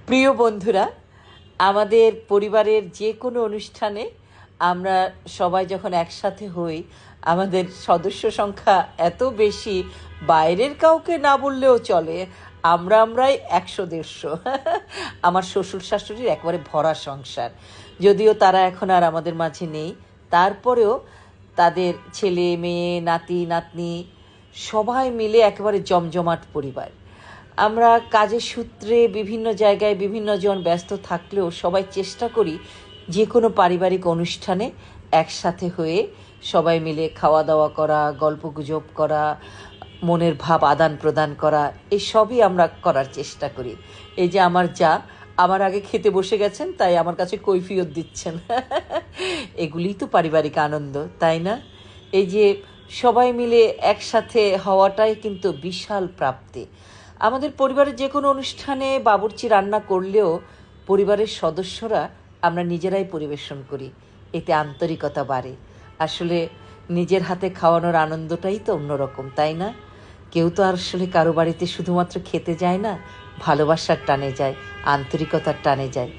প্রিয় বন্ধুরা, আমাদের পরিবারের যে কোনো অনুষ্ঠানে আমরা সবাই যখন একসাথে হই, আমাদের সদস্য সংখ্যা এত বেশি, বাইরের কাউকে না বললেও চলে, আমরাই 100-150। আমার শ্বশুর শাশুড়ির একবারে ভরা সংসার। যদিও তারা এখন আর আমাদের মাঝে নেই, তারপরেও তাদের ছেলে মেয়ে নাতি নাতনি সবাই মিলে একেবারে জমজমাট পরিবার। আমরা কাজের সূত্রে বিভিন্ন জায়গায় বিভিন্ন জন ব্যস্ত থাকলেও সবাই চেষ্টা করি যে কোনো পারিবারিক অনুষ্ঠানে একসাথে হয়ে সবাই মিলে খাওয়া দাওয়া করা, গল্পগুজব করা, মনের ভাব আদান প্রদান করা, এই সবই আমরা করার চেষ্টা করি। এই যে আমার আমার আগে খেতে বসে গেছেন, তাই আমার কাছে কৈফিয়ত দিচ্ছেন। এগুলিই তো পারিবারিক আনন্দ, তাই না? এই যে সবাই মিলে একসাথে হওয়াটাই কিন্তু বিশাল প্রাপ্তি। আমাদের পরিবারের যে কোনো অনুষ্ঠানে বাবুর্চি রান্না করলেও পরিবারের সদস্যরা আমরা নিজেরাই পরিবেশন করি, এতে আন্তরিকতা বাড়ে। আসলে নিজের হাতে খাওয়ানোর আনন্দটাই তো অন্যরকম, তাই না? কেউ তো আসলে কারো বাড়িতে শুধুমাত্র খেতে যায় না, ভালোবাসার টানে যায়, আন্তরিকতার টানে যায়।